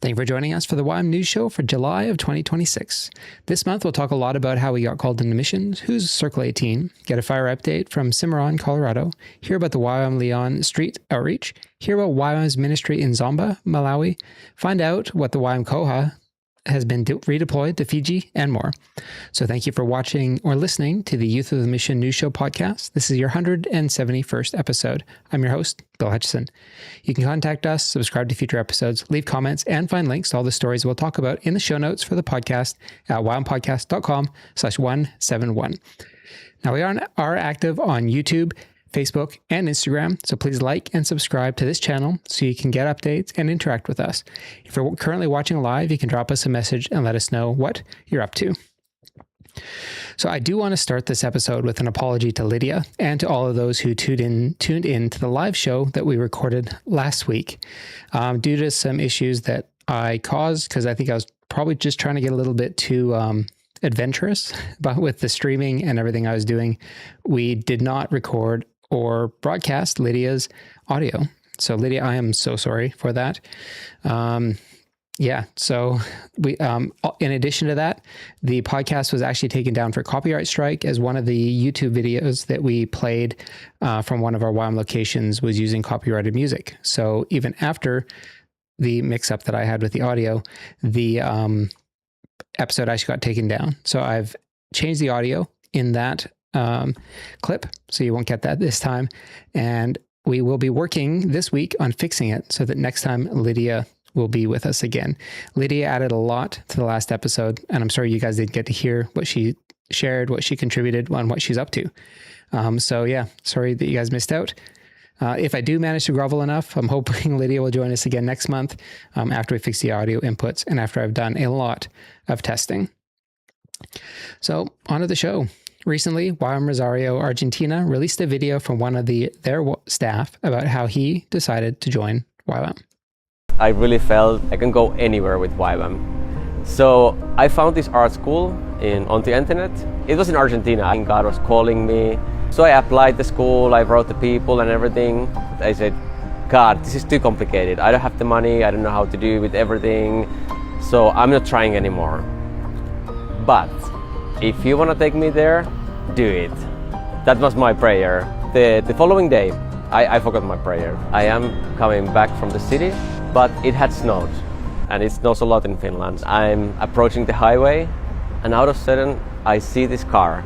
Thank you for joining us for the YWAM News Show for July of 2026. This month, we'll talk a lot about how we got called into missions, who's Circle 18, get a fire update from Cimarron, Colorado, hear about the YWAM Lyon street outreach, hear about YWAM's ministry in Zomba, Malawi, find out what the YWAM Koha has been redeployed to Fiji, and more. So thank you for watching or listening to the Youth of the Mission News Show podcast. This is your 171st episode. I'm your host, Bill Hutchison. You can contact us, subscribe to future episodes, leave comments, and find links to all the stories we'll talk about in the show notes for the podcast at ywampodcast.com/171. Now, we are active on YouTube, Facebook, and Instagram, so please like and subscribe to this channel so you can get updates and interact with us. If you're currently watching live, you can drop us a message and let us know what you're up to. So I do want to start this episode with an apology to Lydia and to all of those who tuned in to the live show that we recorded last week. Due to some issues that I caused, because I think I was probably just trying to get a little bit too adventurous, but with the streaming and everything I was doing, we did not record or broadcast Lydia's audio. So Lydia, I am so sorry for that. So we, in addition to that, the podcast was actually taken down for copyright strike, as one of the YouTube videos that we played from one of our YWAM locations was using copyrighted music. So even after the mix-up that I had with the audio, the episode actually got taken down. So I've changed the audio in that clip, so you won't get that this time. And we will be working this week on fixing it so that next time Lydia will be with us again. Lydia added a lot to the last episode, and I'm sorry you guys didn't get to hear what she shared, what she contributed, and what she's up to. Sorry that you guys missed out. If I do manage to grovel enough, I'm hoping Lydia will join us again next month after we fix the audio inputs and after I've done a lot of testing. So, on to the show. Recently, YWAM Rosario, Argentina released a video from one of their staff about how he decided to join YWAM. I really felt I can go anywhere with YWAM. So I found this art school on the internet. It was in Argentina and God was calling me. So I applied the school, I wrote the people and everything. I said, God, this is too complicated. I don't have the money, I don't know how to do with everything. So I'm not trying anymore. But if you want to take me there, do it. That was my prayer. The following day, I forgot my prayer. I am coming back from the city, but it had snowed, and it snows a lot in Finland. I'm approaching the highway, and out of sudden, I see this car.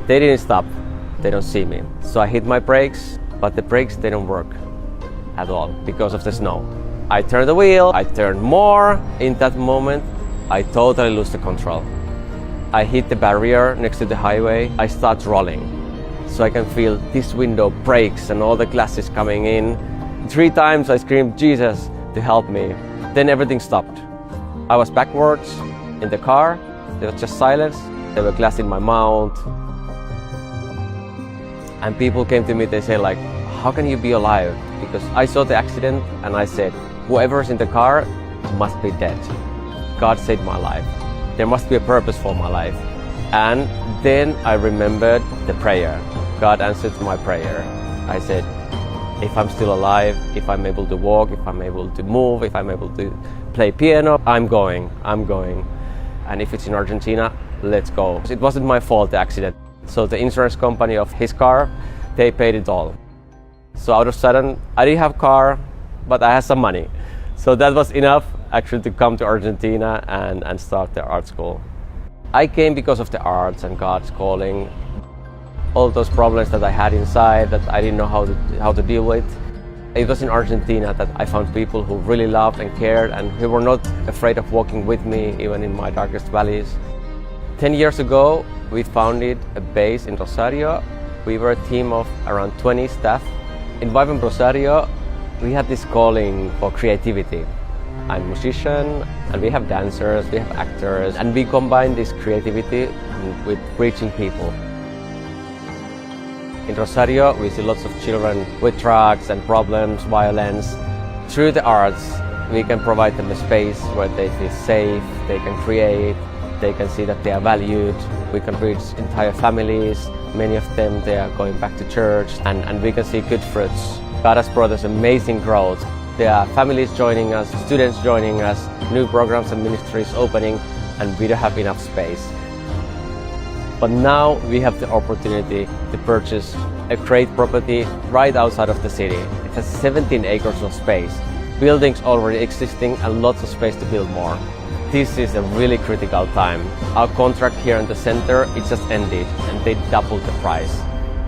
They didn't stop. They don't see me. So I hit my brakes, but the brakes didn't work at all because of the snow. I turned the wheel, I turned more. In that moment, I totally lose the control. I hit the barrier next to the highway. I start rolling. So I can feel this window breaks and all the glasses coming in. 3 times I screamed, Jesus, to help me. Then everything stopped. I was backwards in the car. There was just silence. There were glass in my mouth. And people came to me, they say like, how can you be alive? Because I saw the accident and I said, whoever's in the car must be dead. God saved my life. There must be a purpose for my life. And then I remembered the prayer. God answered my prayer. I said, if I'm still alive, if I'm able to walk, if I'm able to move, if I'm able to play piano, I'm going. And if it's in Argentina, let's go. It wasn't my fault, the accident. So the insurance company of his car, they paid it all. So out of sudden, I didn't have a car, but I had some money. So that was enough actually to come to Argentina and start the art school. I came because of the arts and God's calling. All those problems that I had inside that I didn't know how to deal with. It was in Argentina that I found people who really loved and cared and who were not afraid of walking with me even in my darkest valleys. 10 years ago, we founded a base in Rosario. We were a team of around 20 staff. In YWAM Rosario, we had this calling for creativity. I'm a musician, and we have dancers, we have actors, and we combine this creativity with reaching people. In Rosario, we see lots of children with drugs and problems, violence. Through the arts, we can provide them a space where they feel safe, they can create, they can see that they are valued. We can reach entire families. Many of them, they are going back to church, and we can see good fruits. God has brought us amazing growth. There are families joining us, students joining us, new programs and ministries opening, and we don't have enough space. But now we have the opportunity to purchase a great property right outside of the city. It has 17 acres of space, buildings already existing, and lots of space to build more. This is a really critical time. Our contract here in the center, it just ended, and they doubled the price.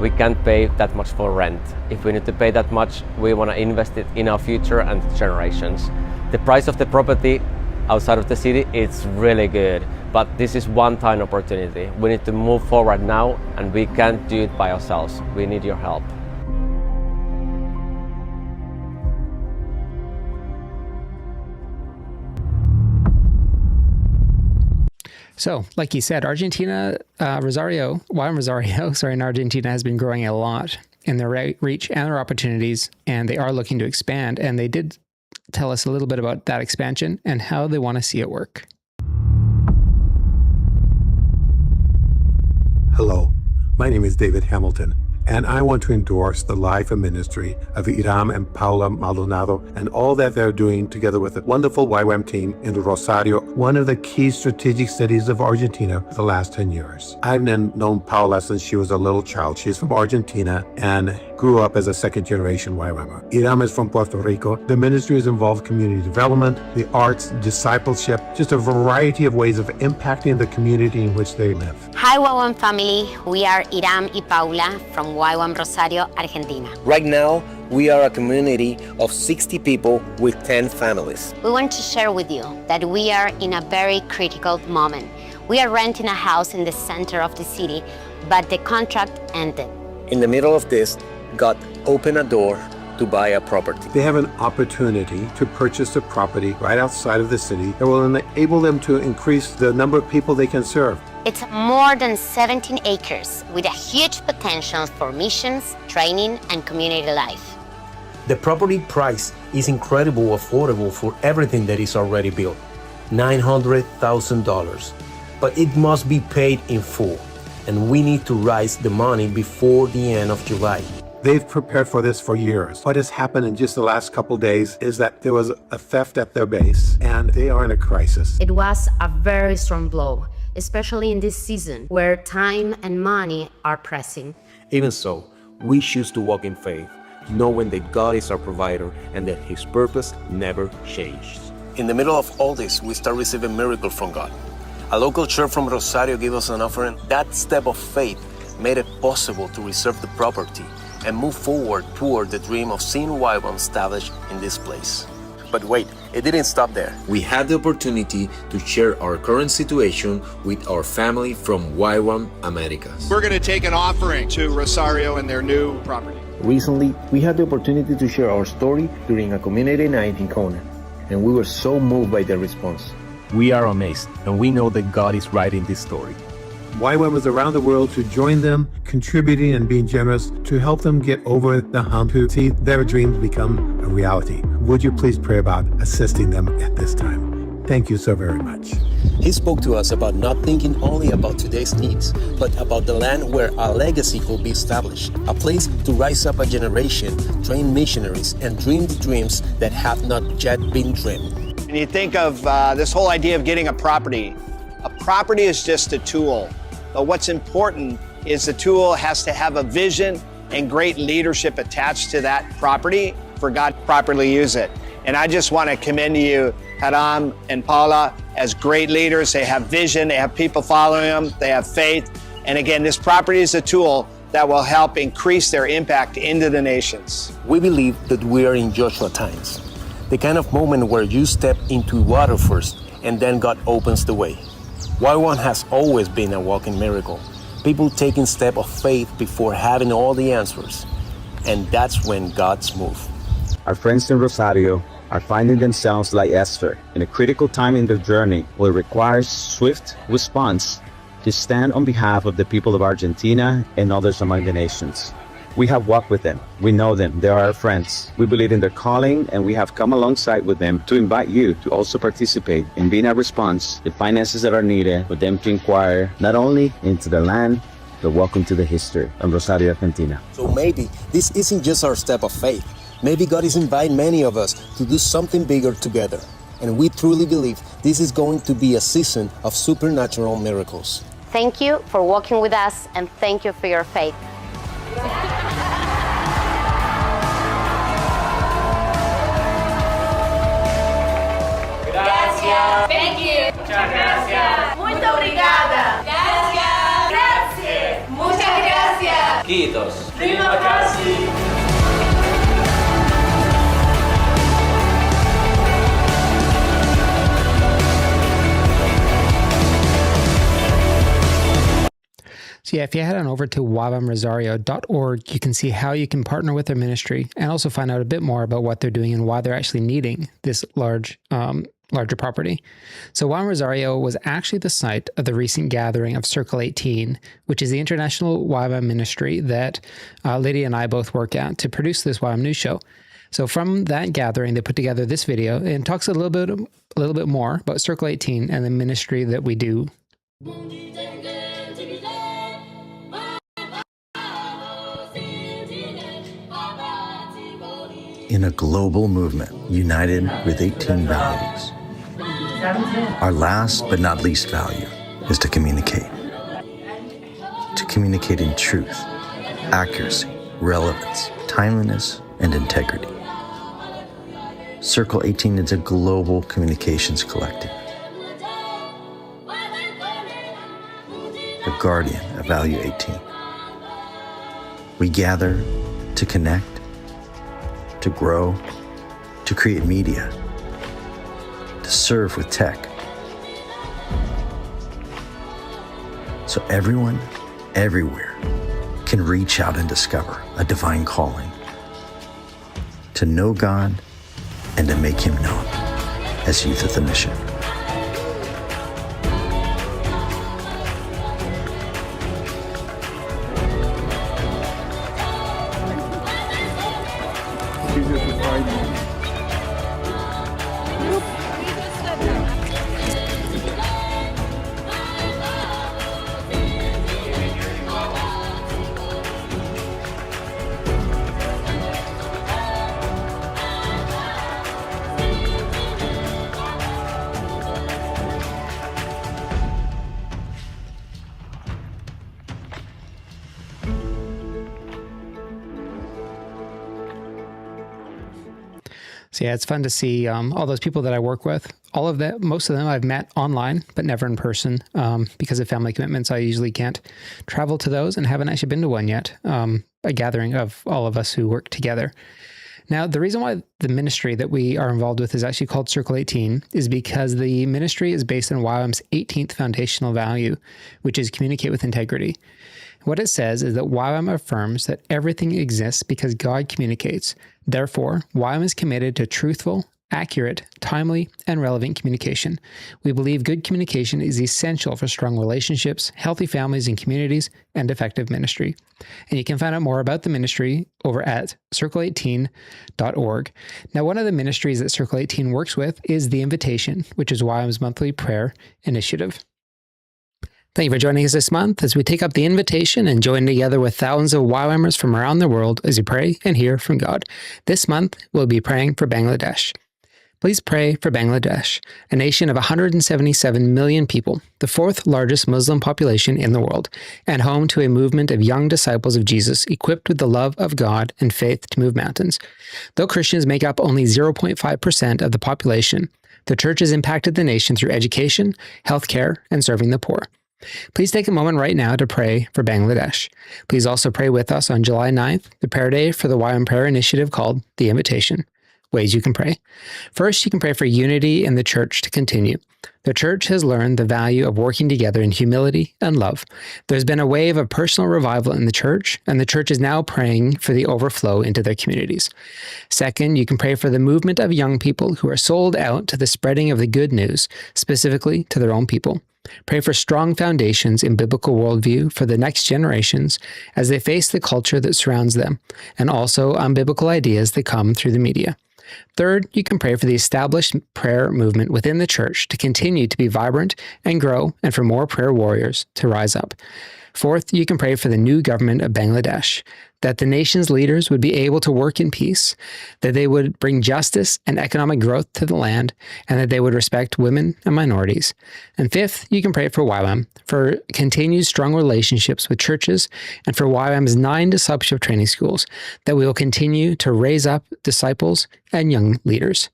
We can't pay that much for rent. If we need to pay that much, we want to invest it in our future and generations. The price of the property outside of the city, it's really good, but this is one-time opportunity. We need to move forward now, and we can't do it by ourselves. We need your help. So, like you said, Argentina, YWAM Rosario, in Argentina has been growing a lot in their reach and their opportunities, and they are looking to expand. And they did tell us a little bit about that expansion and how they want to see it work. Hello, my name is David Hamilton, and I want to endorse the life and ministry of Hiram and Paula Maldonado and all that they're doing together with the wonderful YWAM team in Rosario, one of the key strategic cities of Argentina for the last 10 years. I've known Paula since she was a little child. She's from Argentina and grew up as a second-generation YWAMer. Hiram is from Puerto Rico. The ministry has involved community development, the arts, discipleship, just a variety of ways of impacting the community in which they live. Hi YWAM family, we are Hiram and Paula from YWAM Rosario, Argentina. Right now, we are a community of 60 people with 10 families. We want to share with you that we are in a very critical moment. We are renting a house in the center of the city, but the contract ended. In the middle of this, God opened a door to buy a property. They have an opportunity to purchase a property right outside of the city that will enable them to increase the number of people they can serve. It's more than 17 acres with a huge potential for missions, training, and community life. The property price is incredibly affordable for everything that is already built, $900,000. But it must be paid in full, and we need to raise the money before the end of July. They've prepared for this for years. What has happened in just the last couple days is that there was a theft at their base, and they are in a crisis. It was a very strong blow, especially in this season where time and money are pressing. Even so, we choose to walk in faith, knowing that God is our provider and that His purpose never changes. In the middle of all this, we start receiving miracles from God. A local church from Rosario gave us an offering. That step of faith made it possible to reserve the property and move forward toward the dream of seeing YWAM established in this place. But wait, it didn't stop there. We had the opportunity to share our current situation with our family from YWAM Americas. We're going to take an offering to Rosario and their new property. Recently, we had the opportunity to share our story during a community night in Kona, and we were so moved by the response. We are amazed, and we know that God is writing this story. YWAM is around the world to join them, contributing and being generous to help them get over the hump to see their dreams become a reality. Would you please pray about assisting them at this time? Thank you so very much. He spoke to us about not thinking only about today's needs, but about the land where a legacy could be established, a place to rise up a generation, train missionaries, and dream the dreams that have not yet been dreamed. And you think of this whole idea of getting a property is just a tool. But what's important is the tool has to have a vision and great leadership attached to that property for God to properly use it. And I just want to commend to you, Hiram and Paula, as great leaders. They have vision, they have people following them, they have faith. And again, this property is a tool that will help increase their impact into the nations. We believe that we are in Joshua times, the kind of moment where you step into water first and then God opens the way. YWAM has always been a walking miracle. People taking steps of faith before having all the answers. And that's when God's move. Our friends in Rosario are finding themselves like Esther in a critical time in their journey where it requires swift response to stand on behalf of the people of Argentina and others among the nations. We have walked with them. We know them. They are our friends. We believe in their calling, and we have come alongside with them to invite you to also participate in being a response, the finances that are needed for them to inquire not only into the land, but welcome to the history of Rosario, Argentina. So maybe this isn't just our step of faith. Maybe God is inviting many of us to do something bigger together. And we truly believe this is going to be a season of supernatural miracles. Thank you for walking with us, and thank you for your faith. Gracias. Thank you. Muchas gracias. Muito obrigada. Gracias. Gracias. Muchas gracias. Kiitos. Terima kasih. So yeah, if you head on over to YWAMRosario.org, you can see how you can partner with their ministry and also find out a bit more about what they're doing and why they're actually needing this larger property. So YWAM Rosario was actually the site of the recent gathering of Circle 18, which is the international YWAM ministry that Lydia and I both work at to produce this YWAM News Show. So from that gathering, they put together this video and talks a little bit more about Circle 18 and the ministry that we do. In a global movement united with 18 values, our last but not least value is to communicate. To communicate in truth, accuracy, relevance, timeliness, and integrity. Circle 18 is a global communications collective, the guardian of Value 18. We gather to connect, to grow, to create media, to serve with tech. So everyone, everywhere, can reach out and discover a divine calling to know God and to make Him known as youth of the mission. So yeah, it's fun to see all those people that I work with. All of that, most of them I've met online, but never in person. Because of family commitments, I usually can't travel to those and haven't actually been to one yet, a gathering of all of us who work together. Now, the reason why the ministry that we are involved with is actually called Circle 18 is because the ministry is based on YWAM's 18th foundational value, which is communicate with integrity. What it says is that YWAM affirms that everything exists because God communicates. Therefore, YWAM is committed to truthful, accurate, timely, and relevant communication. We believe good communication is essential for strong relationships, healthy families and communities, and effective ministry. And you can find out more about the ministry over at circle18.org. Now, one of the ministries that Circle 18 works with is The Invitation, which is YWAM's monthly prayer initiative. Thank you for joining us this month as we take up the invitation and join together with thousands of YWAMers from around the world as we pray and hear from God. This month, we'll be praying for Bangladesh. Please pray for Bangladesh, a nation of 177 million people, the fourth largest Muslim population in the world, and home to a movement of young disciples of Jesus equipped with the love of God and faith to move mountains. Though Christians make up only 0.5% of the population, the church has impacted the nation through education, healthcare, and serving the poor. Please take a moment right now to pray for Bangladesh. Please also pray with us on July 9th, the prayer day for the YWAM prayer initiative called The Invitation. Ways you can pray. First, you can pray for unity in the church to continue. The church has learned the value of working together in humility and love. There's been a wave of personal revival in the church, and the church is now praying for the overflow into their communities. Second, you can pray for the movement of young people who are sold out to the spreading of the good news, specifically to their own people. Pray for strong foundations in biblical worldview for the next generations as they face the culture that surrounds them, and also unbiblical ideas that come through the media. Third, you can pray for the established prayer movement within the church to continue to be vibrant and grow, and for more prayer warriors to rise up. Fourth, you can pray for the new government of Bangladesh, that the nation's leaders would be able to work in peace, that they would bring justice and economic growth to the land, and that they would respect women and minorities. And fifth, you can pray for YWAM, for continued strong relationships with churches, and for YWAM's 9 discipleship training schools, that we will continue to raise up disciples and young leaders.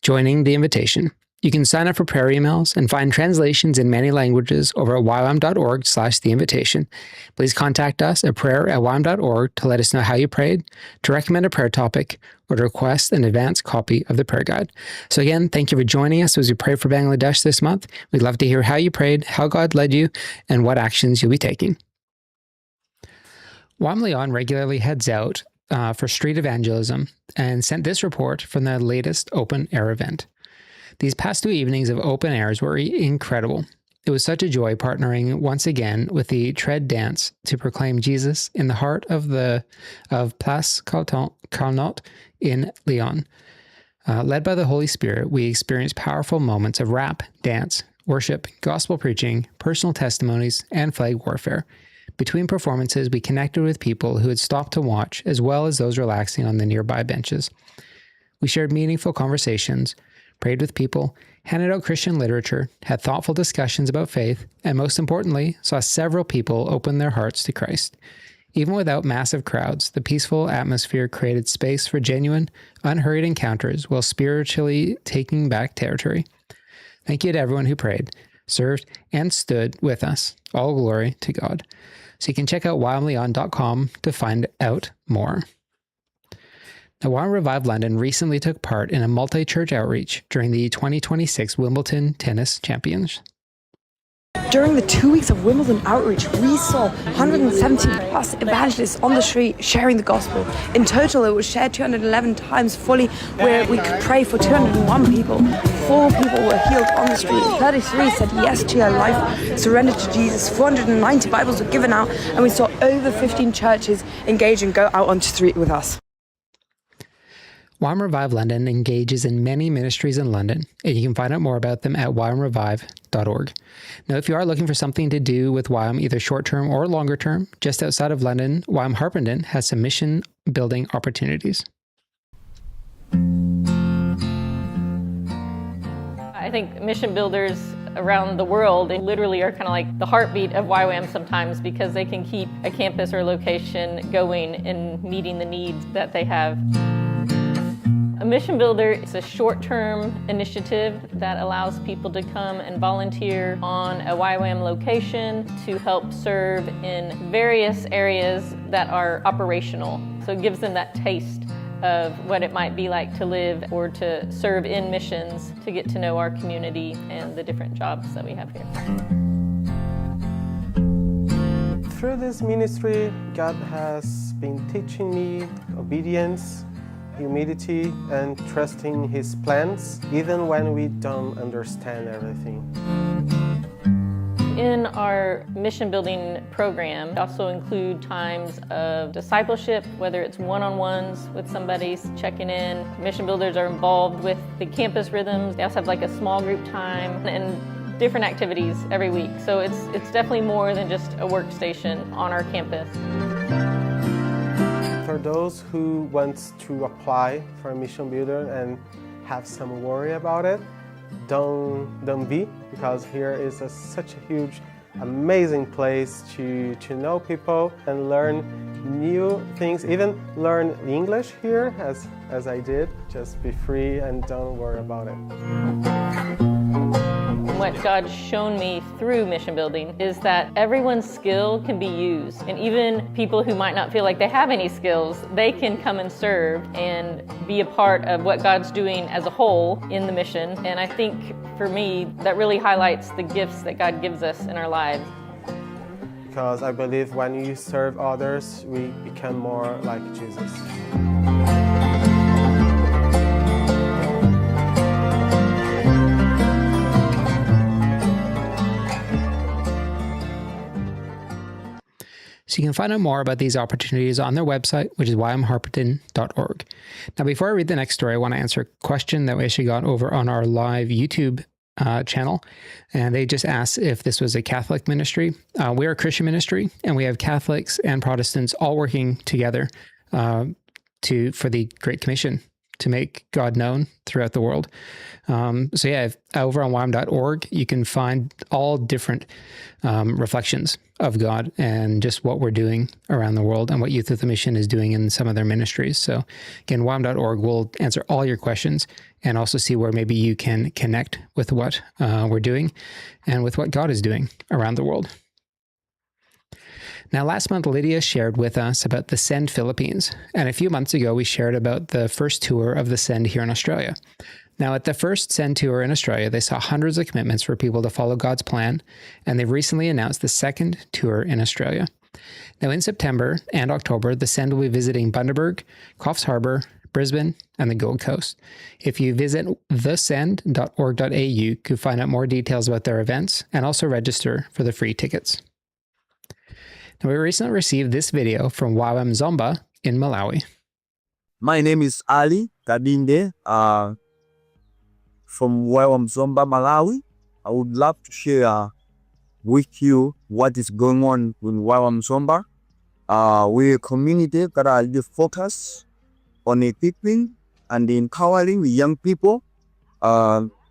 Joining the invitation. You can sign up for prayer emails and find translations in many languages over at ywam.org/theinvitation. Please contact us at prayer@ywam.org to let us know how you prayed, to recommend a prayer topic, or to request an advanced copy of the prayer guide. So again, thank you for joining us as we pray for Bangladesh this month. We'd love to hear how you prayed, how God led you, and what actions you'll be taking. YWAM Lyon regularly heads out for street evangelism and sent this report from the latest open air event. These past 2 evenings of open airs were incredible. It was such a joy partnering once again with the Tread Dance to proclaim Jesus in the heart of Place Carnot in Lyon. Led by the Holy Spirit, we experienced powerful moments of rap, dance, worship, gospel preaching, personal testimonies, and flag warfare. Between performances, we connected with people who had stopped to watch, as well as those relaxing on the nearby benches. We shared meaningful conversations, prayed with people, handed out Christian literature, had thoughtful discussions about faith, and most importantly, saw several people open their hearts to Christ. Even without massive crowds, the peaceful atmosphere created space for genuine, unhurried encounters while spiritually taking back territory. Thank you to everyone who prayed, served, and stood with us. All glory to God. So you can check out ywamlyon.com to find out more. Now, YWAM Revive London recently took part in a multi-church outreach during the 2026 Wimbledon Tennis Champions. During the 2 weeks of Wimbledon outreach, we saw 170 plus evangelists on the street sharing the gospel. In total, it was shared 211 times fully, where we could pray for 201 people. 4 people were healed on the street. 33 said yes to your life, surrendered to Jesus. 490 Bibles were given out, and we saw over 15 churches engage and go out onto the street with us. YWAM Revive London engages in many ministries in London, and you can find out more about them at ywamrevive.org. Now, if you are looking for something to do with YWAM, either short-term or longer-term, just outside of London, YWAM Harpenden has some mission-building opportunities. I think mission builders around the world, they literally are kind of like the heartbeat of YWAM sometimes, because they can keep a campus or location going and meeting the needs that they have. A mission builder is a short-term initiative that allows people to come and volunteer on a YWAM location to help serve in various areas that are operational. So it gives them that taste of what it might be like to live or to serve in missions, to get to know our community and the different jobs that we have here. Through this ministry, God has been teaching me obedience, humility, and trusting His plans, even when we don't understand everything. In our mission building program, we also include times of discipleship, whether it's one-on-ones with somebody checking in. Mission builders are involved with the campus rhythms. They also have like a small group time and different activities every week. So it's definitely more than just a workstation on our campus. For those who want to apply for a mission builder and have some worry about it, don't be, because here is such a huge, amazing place to know people and learn new things, even learn English here as I did. Just be free and don't worry about it. What God's shown me through mission building is that everyone's skill can be used, and even people who might not feel like they have any skills, they can come and serve and be a part of what God's doing as a whole in the mission. And I think for me, that really highlights the gifts that God gives us in our lives. Because I believe when you serve others, we become more like Jesus. So you can find out more about these opportunities on their website, which is ywamharpenden.org. Now, before I read the next story, I want to answer a question that we actually got over on our live YouTube channel, and they just asked if this was a Catholic ministry. We're a Christian ministry, and we have Catholics and Protestants all working together for the Great Commission to make God known throughout the world. So yeah, over on YWAM.org, you can find all different reflections of God and just what we're doing around the world and what Youth with a Mission is doing in some of their ministries. So again, YWAM.org will answer all your questions and also see where maybe you can connect with what we're doing and with what God is doing around the world. Now, last month, Lydia shared with us about the Send Philippines, and a few months ago, we shared about the first tour of the Send here in Australia. Now, at the first Send tour in Australia, they saw hundreds of commitments for people to follow God's plan, and they've recently announced the second tour in Australia. Now, in September and October, the Send will be visiting Bundaberg, Coffs Harbour, Brisbane, and the Gold Coast. If you visit thesend.org.au, you can find out more details about their events and also register for the free tickets. Now, we recently received this video from YWAM Zomba in Malawi. My name is Ali Kadinde from YWAM Zomba, Malawi. I would love to share with you what is going on with YWAM Zomba. We're a community that are focused on equipping and empowering young people,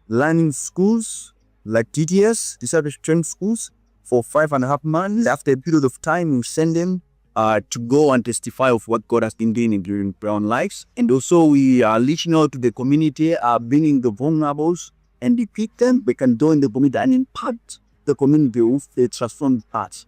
learning schools like TTS, discipleship training schools, for 5.5 months. After a period of time, we send them to go and testify of what God has been doing during their own lives. And also we are reaching out to the community, bringing the vulnerables and equip them. We can join the community and impact the community with the transformed hearts.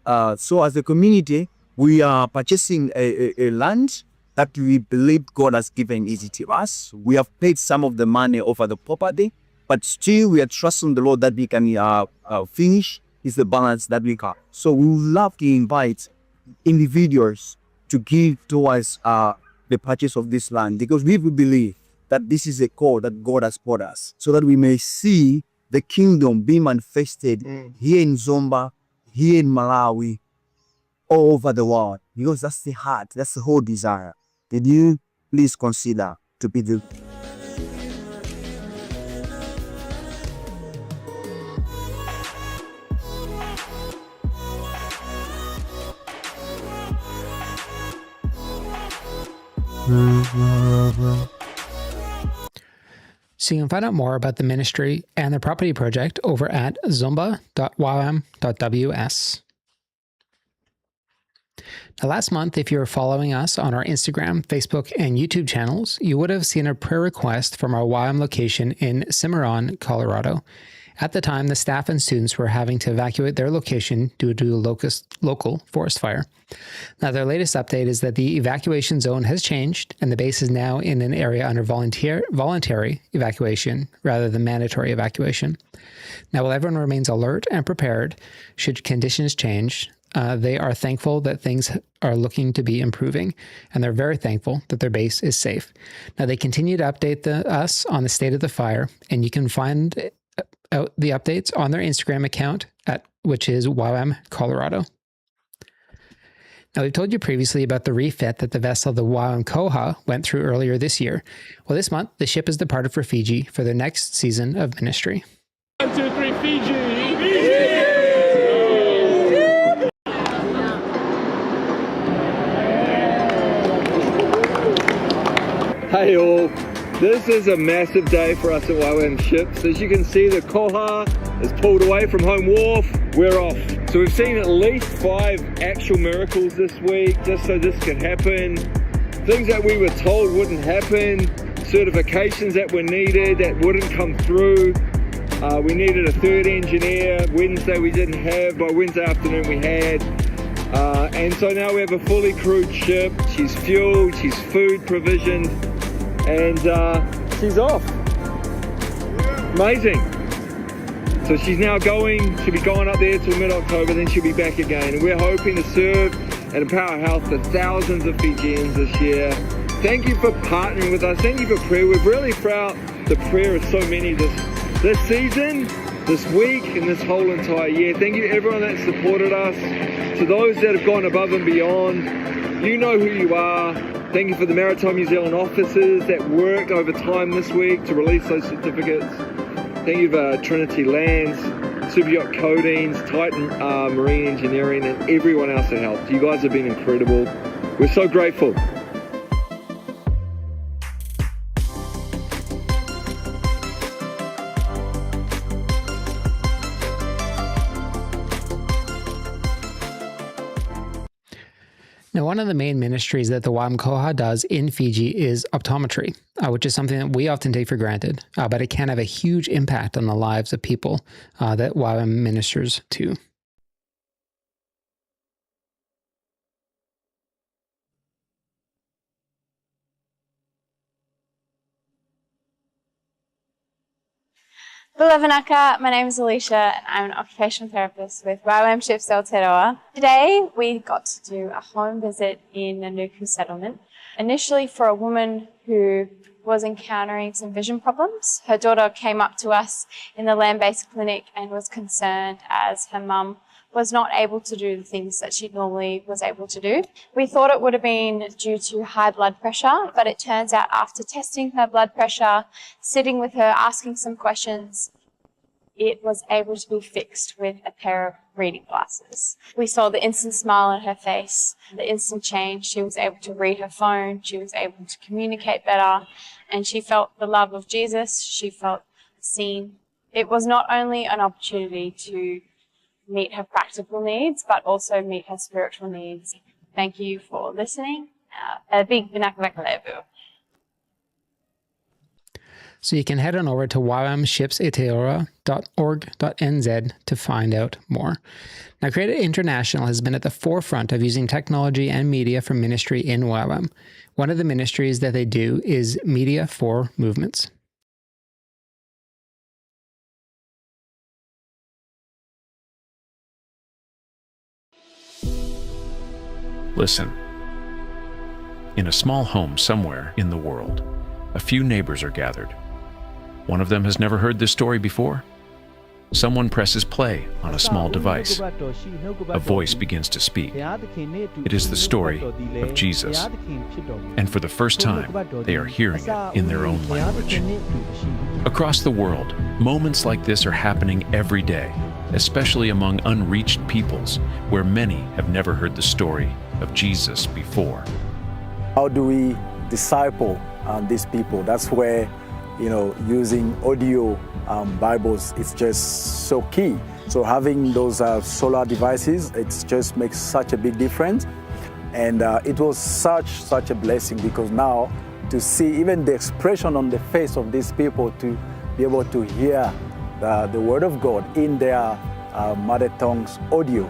So as a community, we are purchasing a land that we believe God has given easy to us. We have paid some of the money over the property, but still we are trusting the Lord that we can finish is the balance that we got. So we would love to invite individuals to give towards the purchase of this land, because we believe that this is a call that God has brought us, so that we may see the kingdom being manifested here in Zomba, here in Malawi, all over the world, because that's the heart, that's the whole desire. Did you please consider to be the So you can find out more about the ministry and the property project over at zomba.ywam.ws. Now, last month, if you were following us on our Instagram, Facebook, and YouTube channels, you would have seen a prayer request from our YWAM location in Cimarron, Colorado. At the time, the staff and students were having to evacuate their location due to a local forest fire. Now, their latest update is that the evacuation zone has changed, and the base is now in an area under voluntary evacuation rather than mandatory evacuation. Now, while everyone remains alert and prepared, should conditions change, they are thankful that things are looking to be improving, and they're very thankful that their base is safe. Now, they continue to update us on the state of the fire, and you can find out the updates on their Instagram account, which is YWAM Colorado. Now, we've told you previously about the refit that the vessel, the YWAM Koha, went through earlier this year. Well, this month, the ship has departed for Fiji for their next season of ministry. 1, 2, 3, Fiji! Hey all, this is a massive day for us at YWAM Ships. As you can see, the Koha is pulled away from home wharf. We're off. So we've seen at least 5 actual miracles this week, just so this could happen. Things that we were told wouldn't happen, certifications that were needed that wouldn't come through. We needed a 3rd engineer. Wednesday we didn't have, by Wednesday afternoon we had. And so now we have a fully crewed ship. She's fueled, she's food provisioned, and she's off. Amazing. So she's now she'll be going up there till mid-October, then she'll be back again. And we're hoping to serve and empower health to thousands of Fijians this year. Thank you for partnering with us. Thank you for prayer. We've really felt the prayer of so many this season, this week, and this whole entire year. Thank you everyone that supported us. To those that have gone above and beyond, you know who you are. Thank you for the Maritime New Zealand officers that worked overtime this week to release those certificates. Thank you to Trinity Lands, Super Yacht Coatings, Titan Marine Engineering, and everyone else that helped. You guys have been incredible. We're so grateful. Now, one of the main ministries that the YWAM Koha does in Fiji is optometry, which is something that we often take for granted, but it can have a huge impact on the lives of people that YWAM ministers to. Bulavanaka, my name is Alicia and I'm an occupational therapist with YWAM Ships Aotearoa. Today we got to do a home visit in Nanuku settlement, initially for a woman who was encountering some vision problems. Her daughter came up to us in the land-based clinic and was concerned as her mum was not able to do the things that she normally was able to do. We thought it would have been due to high blood pressure, but it turns out after testing her blood pressure, sitting with her, asking some questions, it was able to be fixed with a pair of reading glasses. We saw the instant smile on her face, the instant change. She was able to read her phone, she was able to communicate better, and she felt the love of Jesus, she felt seen. It was not only an opportunity to meet her practical needs, but also meet her spiritual needs. Thank you for listening. A big binakavakalevu. So you can head on over to ywamshipsaotearoa.org.nz to find out more. Now, Creative International has been at the forefront of using technology and media for ministry in YWAM. One of the ministries that they do is Media for Movements. Listen. In a small home somewhere in the world, a few neighbors are gathered. One of them has never heard this story before. Someone presses play on a small device. A voice begins to speak. It is the story of Jesus. And for the first time, they are hearing it in their own language. Across the world, moments like this are happening every day, especially among unreached peoples, where many have never heard the story of Jesus before. How do we disciple these people? That's where, using audio Bibles is just so key. So having those solar devices, it just makes such a big difference. And it was such a blessing, because now to see even the expression on the face of these people, to be able to hear the word of God in their mother tongue's audio,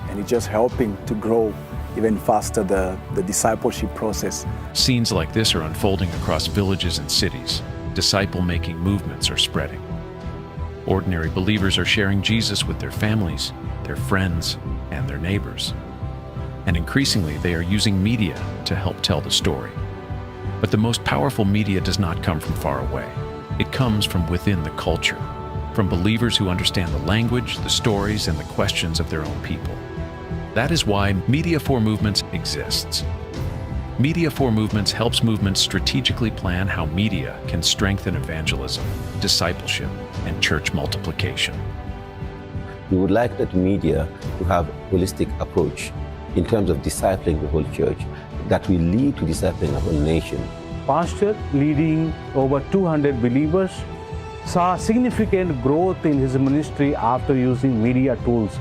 and it's just helping to grow even faster the discipleship process. Scenes like this are unfolding across villages and cities. Disciple-making movements are spreading. Ordinary believers are sharing Jesus with their families, their friends, and their neighbors. And increasingly, they are using media to help tell the story. But the most powerful media does not come from far away. It comes from within the culture, from believers who understand the language, the stories, and the questions of their own people. That is why Media for Movements exists. Media for Movements helps movements strategically plan how media can strengthen evangelism, discipleship, and church multiplication. We would like that media to have a holistic approach in terms of discipling the whole church that will lead to discipling the whole nation. Pastor leading over 200 believers saw significant growth in his ministry after using media tools.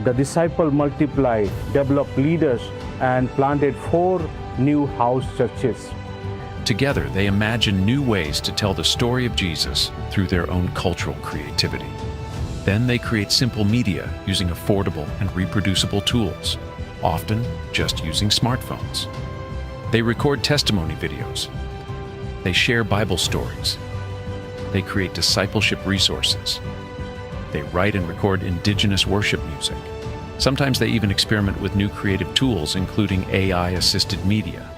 The disciple multiplied, developed leaders, and planted 4 new house churches. Together, they imagine new ways to tell the story of Jesus through their own cultural creativity. Then they create simple media using affordable and reproducible tools, often just using smartphones. They record testimony videos. They share Bible stories. They create discipleship resources. They write and record indigenous worship music. Sometimes they even experiment with new creative tools, including AI-assisted media.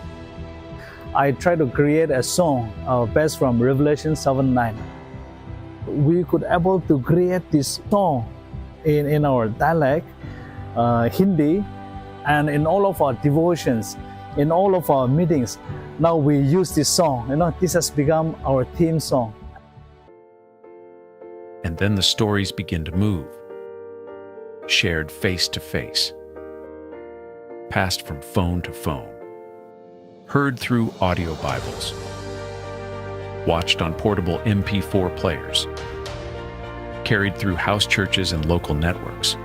I try to create a song based from Revelation 7:9. We could able to create this song in our dialect, Hindi, and in all of our devotions. in all of our meetings. Now we use this song. This has become our theme song. And then the stories begin to move, shared face to face, passed from phone to phone, heard through audio Bibles, watched on portable MP4 players, carried through house churches and local networks,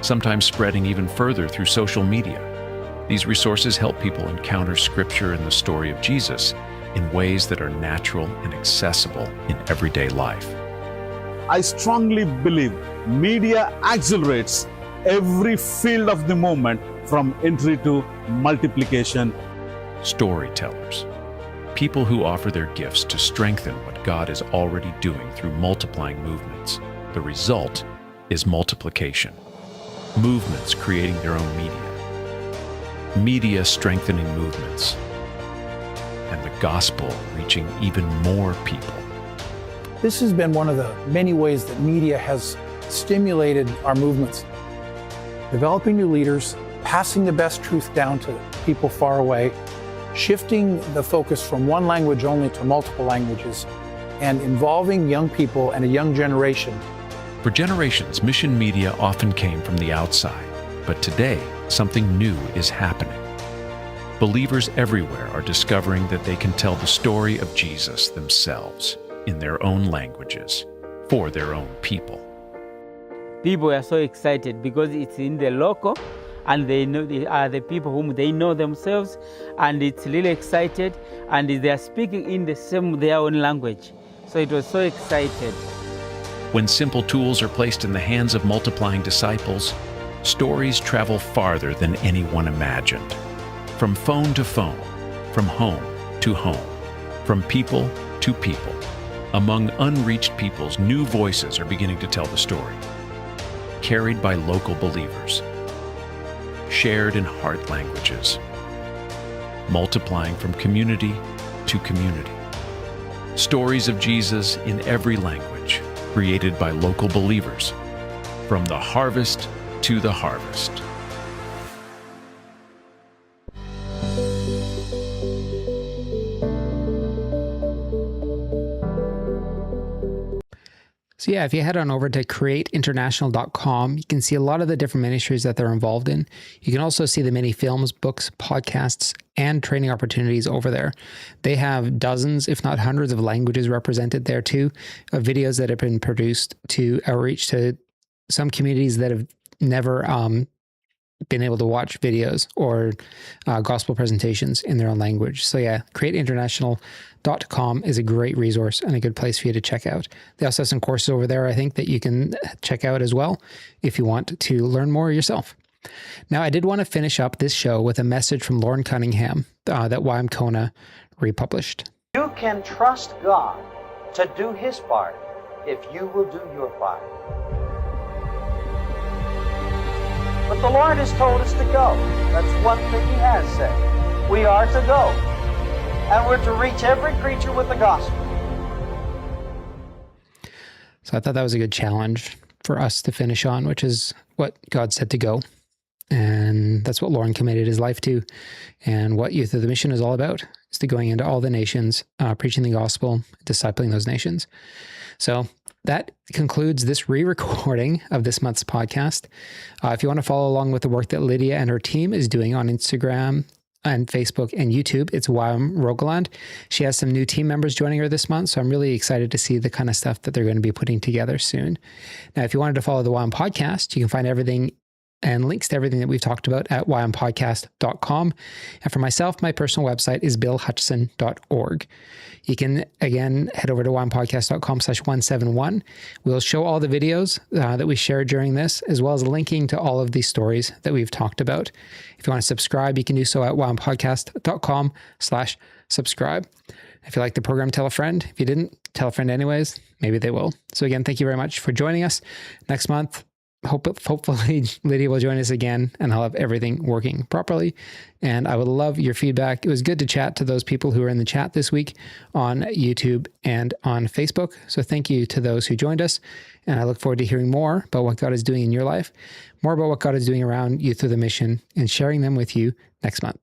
sometimes spreading even further through social media. These resources help people encounter Scripture and the story of Jesus in ways that are natural and accessible in everyday life. I strongly believe media accelerates every field of the movement from entry to multiplication. Storytellers, people who offer their gifts to strengthen what God is already doing through multiplying movements. The result is multiplication. Movements creating their own media. Media strengthening movements. And the gospel reaching even more people. This has been one of the many ways that media has stimulated our movements. Developing new leaders, passing the best truth down to people far away, shifting the focus from one language only to multiple languages, and involving young people and a young generation. For generations, mission media often came from the outside, but today, something new is happening. Believers everywhere are discovering that they can tell the story of Jesus themselves, in their own languages, for their own people. People are so excited because it's in the local, and they know they are the people whom they know themselves, and it's really excited, and they are speaking in their own language. So it was so excited. When simple tools are placed in the hands of multiplying disciples, stories travel farther than anyone imagined. From phone to phone, from home to home, from people to people. Among unreached peoples, new voices are beginning to tell the story, carried by local believers, shared in heart languages, multiplying from community to community. Stories of Jesus in every language, created by local believers, from the harvest to the harvest. So yeah, if you head on over to createinternational.com, you can see a lot of the different ministries that they're involved in. You can also see the many films, books, podcasts, and training opportunities over there. They have dozens, if not hundreds of languages represented there too, of videos that have been produced to outreach to some communities that have never been able to watch videos or gospel presentations in their own language. So yeah, createinternational.com is a great resource and a good place for you to check out. They also have some courses over there, I think, that you can check out as well if you want to learn more yourself. Now, I did want to finish up this show with a message from Lauren Cunningham that YWAM Koha republished. You can trust God to do His part if you will do your part. But the Lord has told us to go. That's one thing He has said. We are to go. And we're to reach every creature with the gospel. So I thought that was a good challenge for us to finish on, which is what God said to go. And that's what Lauren committed his life to. And what Youth of the Mission is all about, is to going into all the nations, preaching the gospel, discipling those nations. So that concludes this re-recording of this month's podcast. If you want to follow along with the work that Lydia and her team is doing on Instagram and Facebook and YouTube, it's YWAM Rogaland. She has some new team members joining her this month, so I'm really excited to see the kind of stuff that they're going to be putting together soon. Now, if you wanted to follow the YWAM podcast, you can find everything and links to everything that we've talked about at ywampodcast.com. And for myself, my personal website is billhutchison.org. You can, again, head over to ywampodcast.com/171. We'll show all the videos that we shared during this, as well as linking to all of these stories that we've talked about. If you want to subscribe, you can do so at ywampodcast.com/subscribe. If you like the program, tell a friend. If you didn't, tell a friend anyways. Maybe they will. So again, thank you very much for joining us. Next month, hopefully Lydia will join us again and I'll have everything working properly. And I would love your feedback. It was good to chat to those people who are in the chat this week on YouTube and on Facebook. So thank you to those who joined us. And I look forward to hearing more about what God is doing in your life, more about what God is doing around Youth of the Mission, and sharing them with you next month.